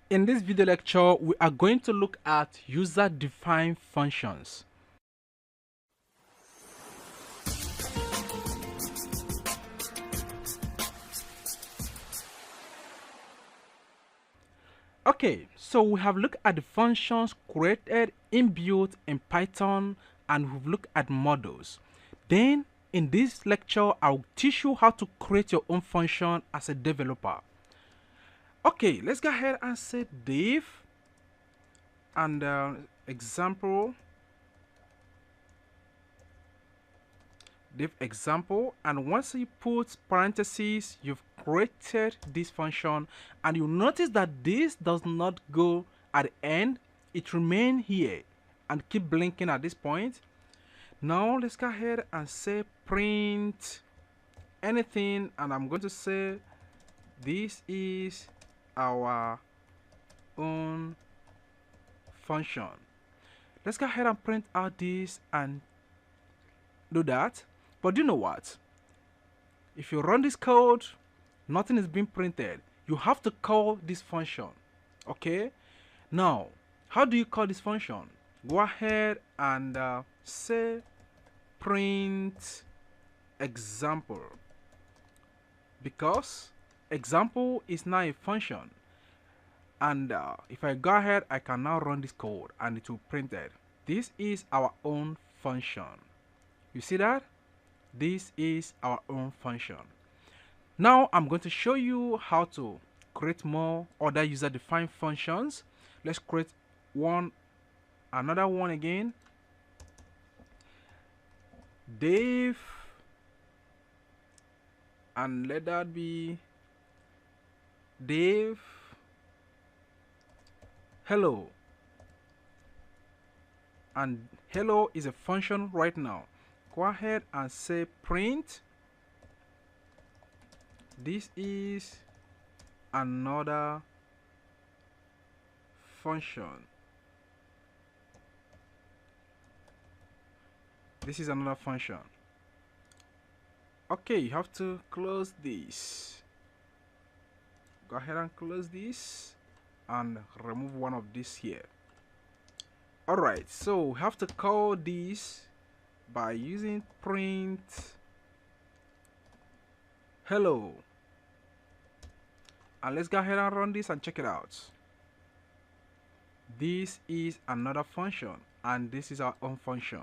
In this video lecture, we are going to look at user-defined functions. Okay, so we have looked at the functions created inbuilt in Python, and we've looked at models. Then in this lecture, I'll teach you how to create your own function as a developer. Okay, let's go ahead and say div and example and once you put parentheses, you've created this function, and you notice that this does not go at the end, it remains here and keep blinking at this point. Now let's go ahead and say print anything, and I'm going to say this is our own function. Let's go ahead and print out this and do that. But you know what? If you run this code, nothing is being printed. You have to call this function. Okay? Now, how do you call this function? Go ahead and say print example, because example is now a function. And if I go ahead, I can now run this code and it will print it. This is our own function. You see that? This is our own function. Now I'm going to show you how to create more other user-defined functions. Let's create another one again. Div, and let that be div hello, and hello is a function right now. Go ahead and say print. This is another function. This is another function. Okay, you have to close this. Go ahead and close this and remove one of these here. Alright, so we have to call this by using print hello, and let's go ahead and run this and check it out. This is another function, and this is our own function.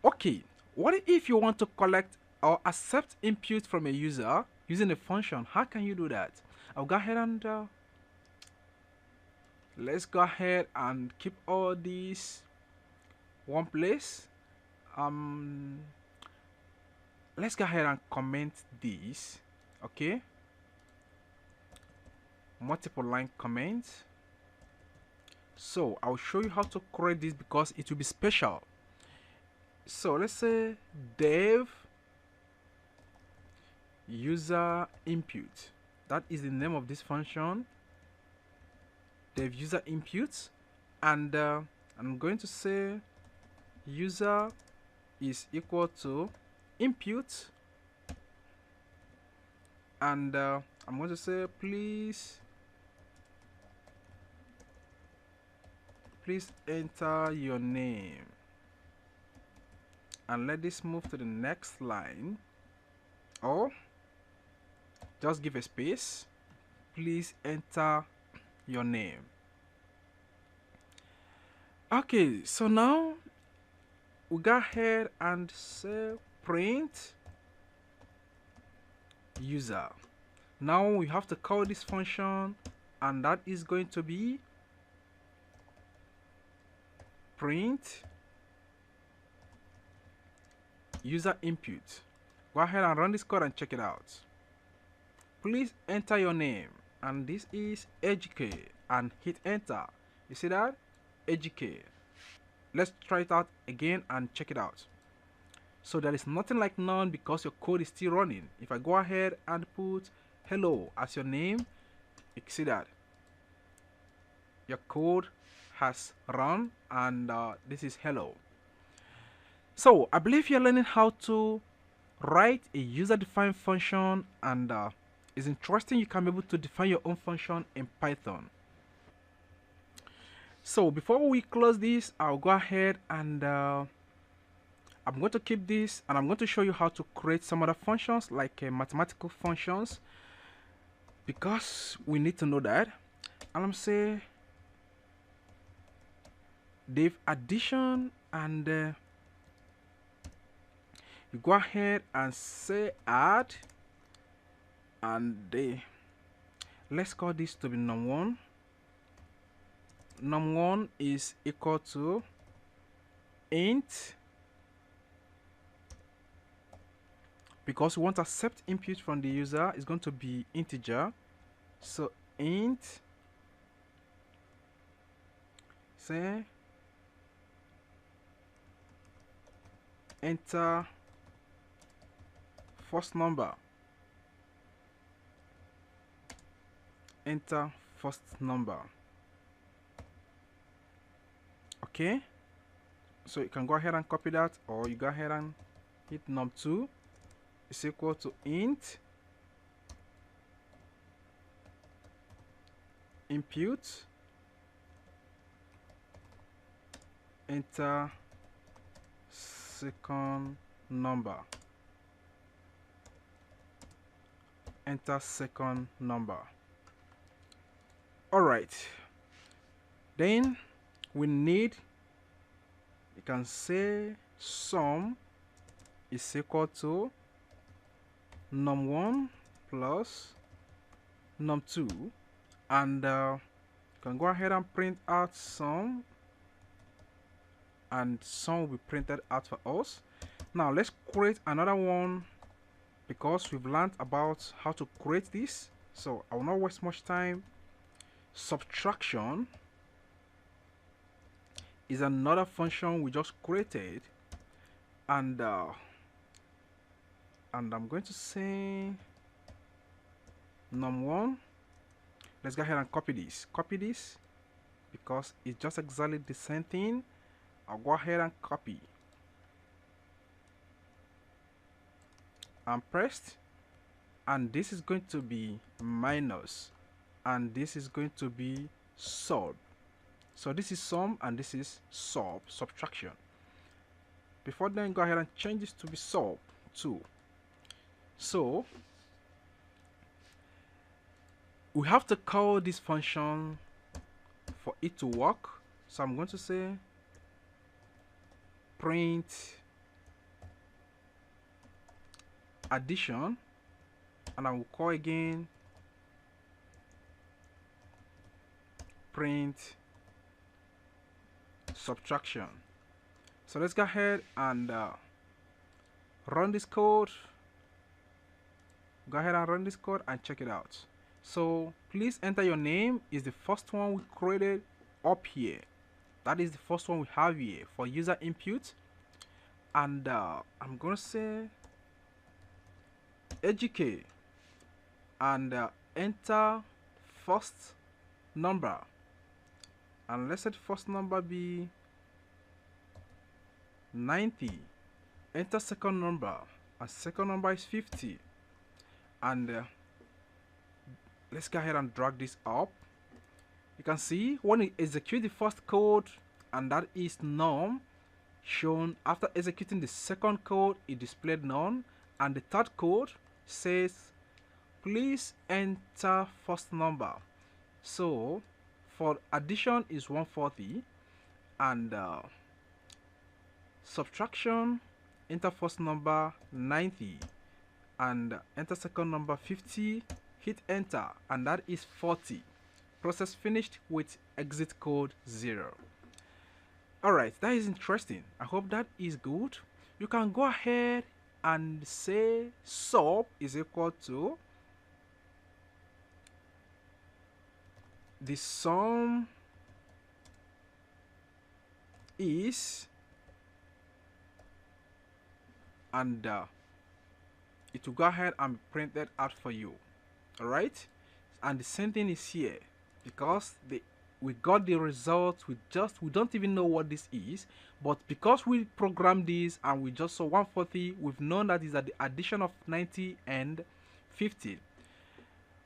Okay, what if you want to collect or accept input from a user using a function? How can you do that? I'll go ahead and let's go ahead and keep all these one place. Let's go ahead and comment this. Okay, multiple line comments. So I'll show you how to create this because it will be special. So let's say dev user input. That is the name of this function, dev user input, and I'm going to say user is equal to input, and I'm going to say please enter your name, and let this move to the next line, or just give a space. Please enter your name. Okay, so now we go ahead and say print user. Now we have to call this function, and that is going to be print user input. Go ahead and run this code and check it out. Please enter your name, and this is AGK, and hit enter. You see that? AGK. Let's try it out again and check it out. So there is nothing like none because your code is still running. If I go ahead and put hello as your name, you can see that your code has run, and this is hello. So I believe you're learning how to write a user-defined function, and it's interesting you can be able to define your own function in Python. So before we close this, I'll go ahead and I'm going to keep this, and I'm going to show you how to create some other functions like mathematical functions, because we need to know that. And I'm say div addition, and you go ahead and say add, and let's call this to be num1. Num1 is equal to int, because we want to accept input from the user is going to be integer. So int, say enter first number, enter first number. Okay, so you can go ahead and copy that, or you go ahead and hit num2 is equal to int input, enter second number, enter second number. All right, then we need, you can say sum is equal to num1 plus num2, and you can go ahead and print out sum, and sum will be printed out for us. Now let's create another one, because we've learned about how to create this, so I will not waste much time. Subtraction is another function we just created, and I'm going to say num1. Let's go ahead and copy this because it's just exactly the same thing. I'll go ahead and copy and pressed, and this is going to be minus, and this is going to be sub. So this is sum and this is subtraction. Before then, go ahead and change this to be sub 2. So we have to call this function for it to work. So I'm going to say print addition, and I will call again print subtraction. So let's go ahead and run this code. Go ahead and run this code and check it out. So please enter your name. Is the first one we created up here. That is the first one we have here for user input, and I'm gonna say educate, and enter first number, and let's set first number be 90. Enter second number, and second number is 50, and let's go ahead and drag this up. You can see when it execute the first code, and that is num shown. After executing the second code, it displayed none, and the third code says please enter first number. So for addition is 140, and subtraction, enter first number 90, and enter second number 50, hit enter, and that is 40. Process finished with exit code 0. Alright, that is interesting. I hope that is good. You can go ahead and say sub is equal to the sum is, and it will go ahead and print that out for you. Alright, and the same thing is here, because we got the result. We don't even know what this is, but because we programmed this and we just saw 140, we've known that is at the addition of 90 and 50.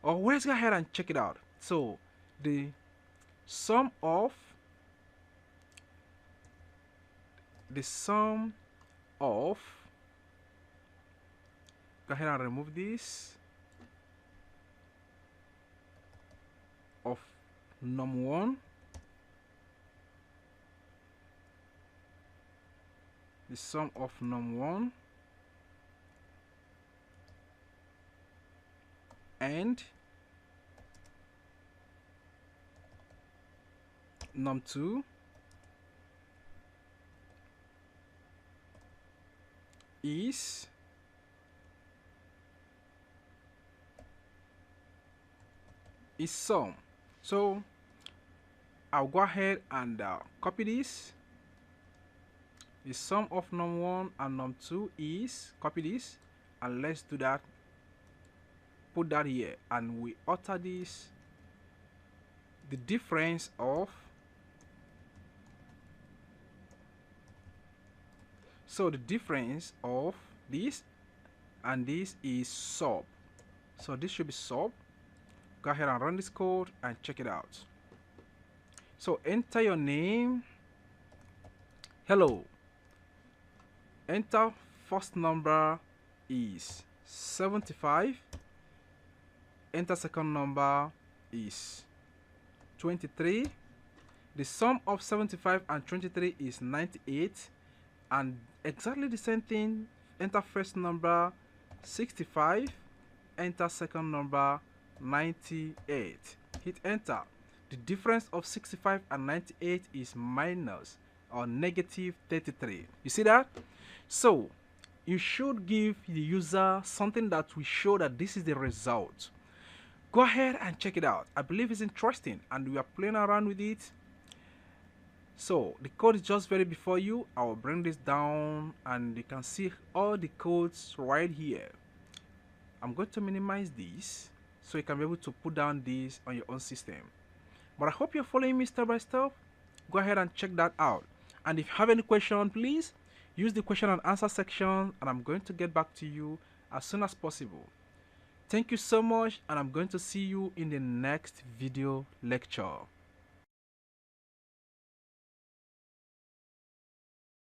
Or let's go ahead and check it out. So the sum of the sum of, go ahead and remove this, of num1, the sum of num1 and num2 is sum. So I'll go ahead and copy this. The sum of num1 and num2 is, copy this, and let's do that. Put that here, and we alter this, the difference of, so the difference of this and this is sub. So this should be sub. Go ahead and run this code and check it out. So enter your name. Hello. Enter first number is 75. Enter second number is 23. The sum of 75 and 23 is 98. And exactly the same thing. Enter first number 65. Enter second number 98. Hit enter. The difference of 65 and 98 is minus or negative 33. You see that? So you should give the user something that will show that this is the result. Go ahead and check it out. I believe it's interesting and we are playing around with it. So the code is just very before you. I will bring this down and you can see all the codes right here. I'm going to minimize this so you can be able to put down this on your own system. But I hope you're following me step by step. Go ahead and check that out. And if you have any question, please use the question and answer section and I'm going to get back to you as soon as possible. Thank you so much and I'm going to see you in the next video lecture.